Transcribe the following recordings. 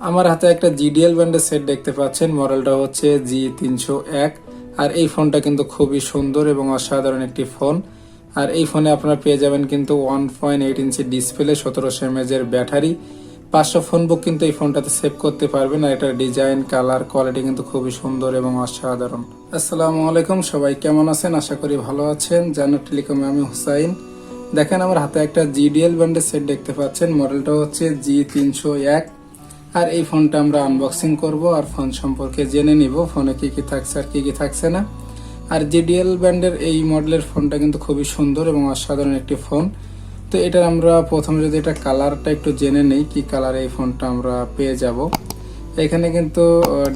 আমার হাতে একটা GDL ব্র্যান্ডের সেট দেখতে পাচ্ছেন, মডেলটা হচ্ছে G301। আর এই ফোনটা কিন্তু খুবই সুন্দর এবং অসাধারণ একটি ফোন। আর এই ফোনে আপনারা পেয়ে যাবেন কিন্তু 1.8 ইঞ্চি ডিসপ্লে, 1700 mAh এর ব্যাটারি, 500 ফোন বুক কিন্তু এই ফোনটাতে সেভ করতে পারবেন। আর এটার ডিজাইন, কালার, কোয়ালিটি কিন্তু খুবই সুন্দর এবং অসাধারণ। আসসালামু আলাইকুম, সবাই কেমন আছেন? আশা করি ভালো আছেন। জান্নাত টেলিকমে আমি হুসাইন। দেখেন আমার হাতে একটা GDL ব্র্যান্ডের সেট দেখতে পাচ্ছেন, মডেলটা হচ্ছে G301। আর এই ফোনটা আমরা আনবক্সিং করব আর ফোন সম্পর্কে জেনে নিব, ফোনে কি কি থাকছে আর কি কি থাকছে না। আর GDL ব্র্যান্ডের এই মডেলের ফোনটা কিন্তু খুবই সুন্দর এবং অসাধারণ একটি ফোন। তো এটা আমরা প্রথমে যদি এটা কালারটা একটু জেনে নেই, কি কালার এই ফোনটা আমরা পেয়ে যাব। এখানে কিন্তু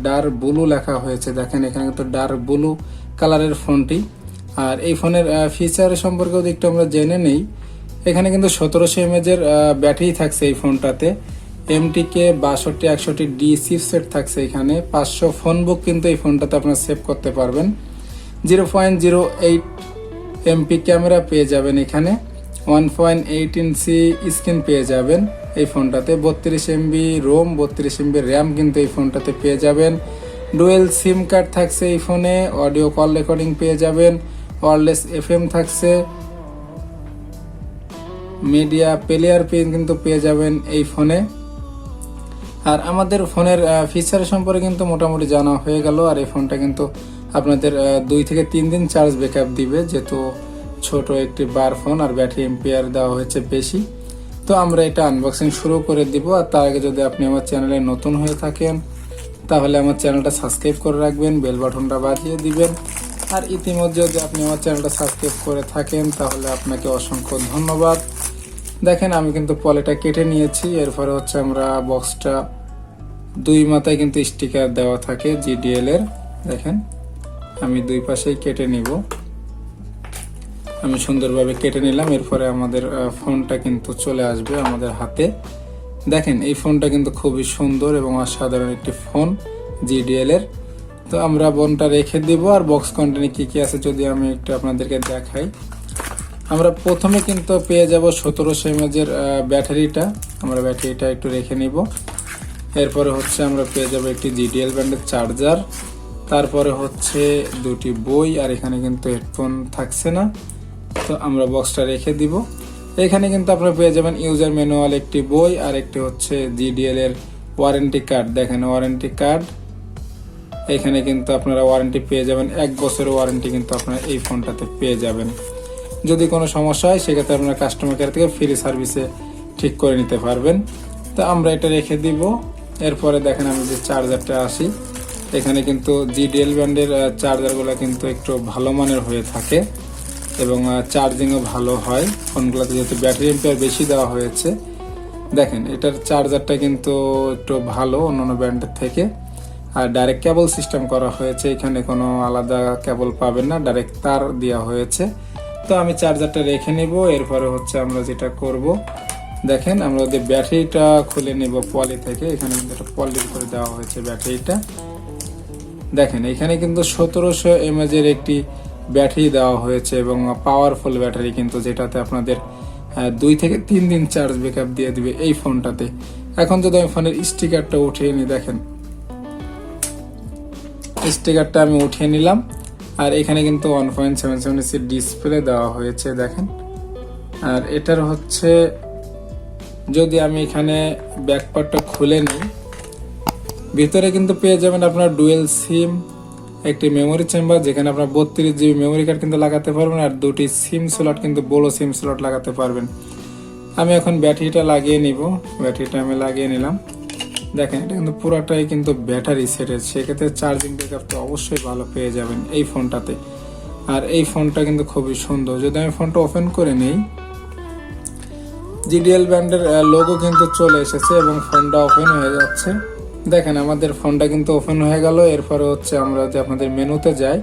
ডার্ক ব্লু লেখা হয়েছে, দেখেন এখানে কিন্তু ডার্ক ব্লু কালারের ফোনটি। আর এই ফোনের ফিচার সম্পর্কেও একটু আমরা জেনে নেই। এখানে কিন্তু 1700 mAh এর ব্যাটারি থাকছে এই ফোনটাতে। MTK 6261D চিপসেট থাকছে এখানে। 500 ফোন বুক কিন্তু এই ফোনটাতে আপনারা সেভ করতে পারবেন। 0.08 MP ক্যামেরা পেয়ে যাবেন এখানে। 1.8 ইঞ্চি স্ক্রিন পেয়ে যাবেন এই ফোনটাতে। 32 MB রোম, 32 MB র্যাম কিন্তু এই ফোনটাতে পেয়ে যাবেন। ডুয়েল সিম কার্ড থাকছে এই ফোনে। অডিও কল রেকর্ডিং পেয়ে যাবেন। ওয়্যারলেস FM থাকছে। মিডিয়া প্লেয়ার কিন্তু পেয়ে যাবেন এই ফোনে। আর আমাদের ফোনের ফিচার সম্পর্কে কিন্তু মোটামুটি জানা হয়ে গেল। আর এই ফোনটা কিন্তু আপনাদের 2 থেকে 3 দিন চার্জ ব্যাকআপ দিবে, যেহেতু ছোট একটি বার ফোন আর ব্যাটারি এম্পিয়ার দেওয়া হয়েছে বেশি। তো আমরা এটা আনবক্সিং শুরু করে দিব। আর তার আগে যদি আপনি আমার চ্যানেলে নতুন হয়ে থাকেন তাহলে আমার চ্যানেলটা সাবস্ক্রাইব করে রাখবেন, বেল বাটনটা বাজিয়ে দিবেন। আর ইতিমধ্যে যদি আপনি আমার চ্যানেলটা সাবস্ক্রাইব করে থাকেন তাহলে আপনাকে অসংখ্য ধন্যবাদ। দেখেন আমি কিন্তু পলিটা কেটে নিয়েছি। এরপরে হচ্ছে আমরা বক্সটা 2 মাথায় কিন্তু স্টিকার দেওয়া থাকে GDL এর। দেখেন আমি 2 পাশেই কেটে নিব। আমি সুন্দরভাবে কেটে নিলাম। এরপরে আমাদের ফোনটা কিন্তু চলে আসবে আমাদের হাতে। দেখেন এই ফোনটা কিন্তু খুবই সুন্দর এবং অসাধারণ একটি ফোন GDL এর। তো আমরা ফোনটা রেখে দিব। আর বক্স কন্টেন্টে কি কি আছে যদি আমি একটু আপনাদেরকে দেখাই। আমরা প্রথমে কিন্তু পেয়ে যাব 1700 mAh এর ব্যাটারিটা। আমরা ব্যাটারিটা একটু রেখে নিব। এরপরে হচ্ছে আমরা পেয়ে যাব একটি GDL ব্র্যান্ডের চার্জার। তারপরে হচ্ছে 2টি বই। আর এখানে কিন্তু হেডফোন থাকছে না, তো আমরা বক্সটা রেখে দিব। এখানে কিন্তু আপনারা পেয়ে যাবেন ইউজার ম্যানুয়াল, একটি বই, আর একটি হচ্ছে GDL এর ওয়ারেন্টি কার্ড। দেখেন ওয়ারেন্টি কার্ড। এখানে কিন্তু আপনারা ওয়ারেন্টি পেয়ে যাবেন, 1 বছরের ওয়ারেন্টি কিন্তু আপনারা এই ফোনটাতে পেয়ে যাবেন। যদি কোনো সমস্যা হয় সেক্ষেত্রে আপনারা কাস্টমার কেয়ার থেকে ফ্রি সার্ভিসে ঠিক করে নিতে পারবেন। তো আমরা এটা রেখে দিব। এরপরে দেখেন আমি যে চার্জারটা আসি, এখানে কিন্তু GDL ব্র্যান্ডের চার্জারগুলো কিন্তু একটু ভালো মানের হয়ে থাকে এবং চার্জিংও ভালো হয় ফোনগুলোতে, যেহেতু ব্যাটারি এম্পিয়ার বেশি দেওয়া হয়েছে। দেখেন এটার চার্জারটা কিন্তু একটু ভালো অন্যান্য ব্র্যান্ডের থেকে। আর ডাইরেক্ট কেবল সিস্টেম করা হয়েছে, এখানে কোনো আলাদা কেবল পাবেন না, ডাইরেক্ট তার দেওয়া হয়েছে। তো আমি চার্জারটা রেখে নিব। এরপরে হচ্ছে আমরা যেটা করব, দেখেন আমরা ওদের ব্যাটারিটা খুলে নিব পলি থেকে। এখানে কিন্তু একটা পলির করে দেওয়া হয়েছে ব্যাটারিটা। দেখেন এখানে কিন্তু 1700 mAh এর একটি ব্যাটারি দেওয়া হয়েছে এবং পাওয়ারফুল ব্যাটারি কিন্তু, যেটাতে আপনাদের 2 থেকে 3 দিন চার্জ ব্যাকআপ দিয়ে দিবে এই ফোনটাতে। এখন যদি আমি ফোনের স্টিকারটা উঠিয়ে নিই, দেখেন স্টিকারটা আমি উঠিয়ে নিলাম। আর এখানে কিন্তু 1.77 ইঞ্চি ডিসপ্লে দেওয়া হয়েছে, দেখেন। আর এটার হচ্ছে যদি আমি এখানে ব্যাকপার্টটা খুলে নিই, ভিতরে কিন্তু পেয়ে যাবেন আপনার ডুয়েল সিম, একটি মেমোরি চেম্বার, যেখানে আপনার 32 GB মেমোরি কার্ড কিন্তু লাগাতে পারবেন। আর 2টি সিম স্লট কিন্তু বড় সিম স্লট লাগাতে পারবেন। আমি এখন ব্যাটারিটা লাগিয়ে নিব। ব্যাটারিটা আমি লাগিয়ে নিলাম। দেখেন এটা কিন্তু পুরোটাই কিন্তু ব্যাটারি সেটের, সেক্ষেত্রে চার্জিং ব্যাকআপ তো অবশ্যই ভালো পেয়ে যাবেন এই ফোনটাতে। আর এই ফোনটা কিন্তু খুবই সুন্দর। যদি আমি ফোনটা ওপেন করে নিই, GDL ব্র্যান্ডের লোগো কিন্তু চলে এসেছে এবং ফোনটা ওপেন হয়ে যাচ্ছে। দেখেন আমাদের ফোনটা কিন্তু ওপেন হয়ে গেল। এরপরে হচ্ছে আমরা যে আপনাদের মেনুতে যাই,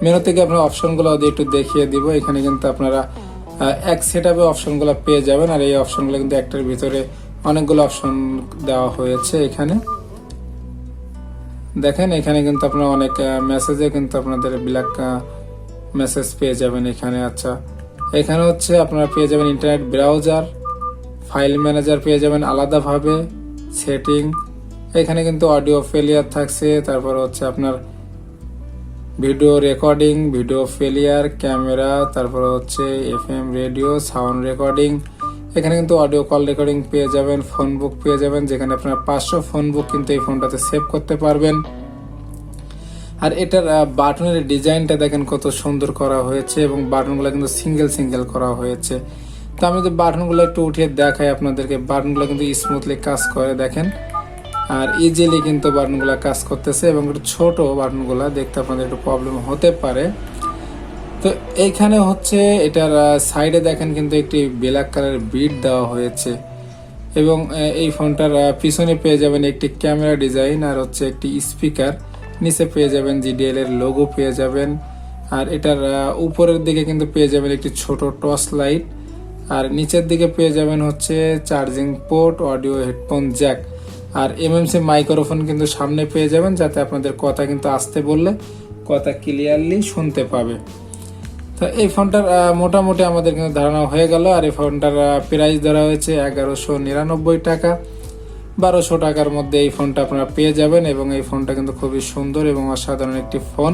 মেনু থেকে আপনার অপশনগুলো একটু দেখিয়ে দিব। এখানে কিন্তু আপনারা এক সেটআপে অপশনগুলো পেয়ে যাবেন। আর এই অপশনগুলো কিন্তু একটার ভিতরে অনেকগুলো অপশন দেওয়া হয়েছে এখানে। দেখেন এখানে কিন্তু আপনারা অনেক মেসেজে কিন্তু আপনাদের ব্ল্যাক মেসেজ পেয়ে যাবেন এখানে। আচ্ছা, এখানে হচ্ছে আপনারা পেয়ে যাবেন ইন্টারনেট ব্রাউজার, ফাইল ম্যানেজার পেয়ে যাবেন আলাদাভাবে, সেটিং, এখানে কিন্তু অডিও ফেলিয়ার থাকছে, তারপর হচ্ছে আপনার video recording, video failure, camera, তারপর হচ্ছে FM রেডিও, সাউন্ড রেকর্ডিং। এখানে কিন্তু অডিও কল রেকর্ডিং পেয়ে যাবেন, ফোন বুক পেয়ে যাবেন, যেখানে আপনার 500 ফোন বুক কিন্তু এই ফোনটাতে সেভ করতে পারবেন। আর এটার বাটনের ডিজাইনটা দেখেন কত সুন্দর করা হয়েছে, এবং বাটনগুলো কিন্তু সিঙ্গেল সিঙ্গেল করা হয়েছে। তো আমি যদি বাটনগুলো একটু উঠিয়ে দেখাই আপনাদেরকে, বাটনগুলো কিন্তু স্মুথলি কাজ করে দেখেন, আর ইজিলি কিন্তু বাটনগুলো কাজ করতেছে, এবং একটু ছোট বাটনগুলো দেখতে আপনাদের একটু প্রবলেম হতে পারে। তো এইখানে হচ্ছে এটার সাইডে দেখেন কিন্তু একটি ব্ল্যাক কালারের বিট দেওয়া হয়েছে, এবং এই ফোনটার পিছনে পেয়ে যাবেন একটি ক্যামেরা ডিজাইন, আর হচ্ছে একটি স্পিকার, নিচে পেয়ে যাবেন GDL এর লোগো পেয়ে যাবেন। আর এটার উপরের দিকে কিন্তু পেয়ে যাবেন একটি ছোট টর্চ লাইট, আর নিচের দিকে পেয়ে যাবেন হচ্ছে charging port, audio headphone jack, আর MMC মাইক্রোফোন কিন্তু সামনে পেয়ে যাবেন, যাতে আপনাদের কথা কিন্তু আসতে বললে কথা ক্লিয়ারলি শুনতে পাবে। তো এই ফোনটার মোটামুটি আমাদের কিন্তু ধারণা হয়ে গেল। আর এই ফোনটার প্রাইস ধরা হয়েছে 1199 টাকা। 1200 টাকার মধ্যে এই ফোনটা আপনারা পেয়ে যাবেন, এবং এই ফোনটা কিন্তু খুবই সুন্দর এবং অসাধারণ একটি ফোন।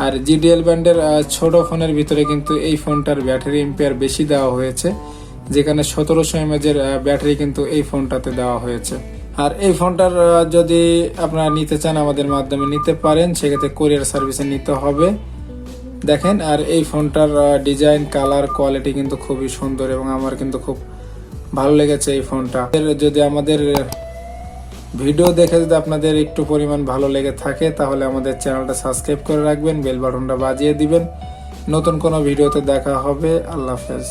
আর GDL ব্র্যান্ডের ছোট ফোনের ভিতরে কিন্তু এই ফোনটার ব্যাটারি এম্পিয়ার বেশি দেওয়া হয়েছে, যেখানে 1700 mAh এর ব্যাটারি কিন্তু এই ফোনটাতে দেওয়া হয়েছে। আর এই ফোনটার যদি আপনারা নিতে চান আমাদের মাধ্যমে নিতে পারেন, সেক্ষেত্রে কোরিয়ার সার্ভিসে নিতে হবে। দেখেন, আর এই ফোনটার ডিজাইন, কালার, কোয়ালিটি কিন্তু খুবই সুন্দর, এবং আমার কিন্তু খুব ভালো লেগেছে এই ফোনটা। যদি আমাদের ভিডিও দেখে যদি আপনাদের একটু পরিমাণ ভালো লেগে থাকে, তাহলে আমাদের চ্যানেলটা সাবস্ক্রাইব করে রাখবেন, বেল বাটনটা বাজিয়ে দিবেন। নতুন কোনো ভিডিওতে দেখা হবে। আল্লাহ হাফেজ।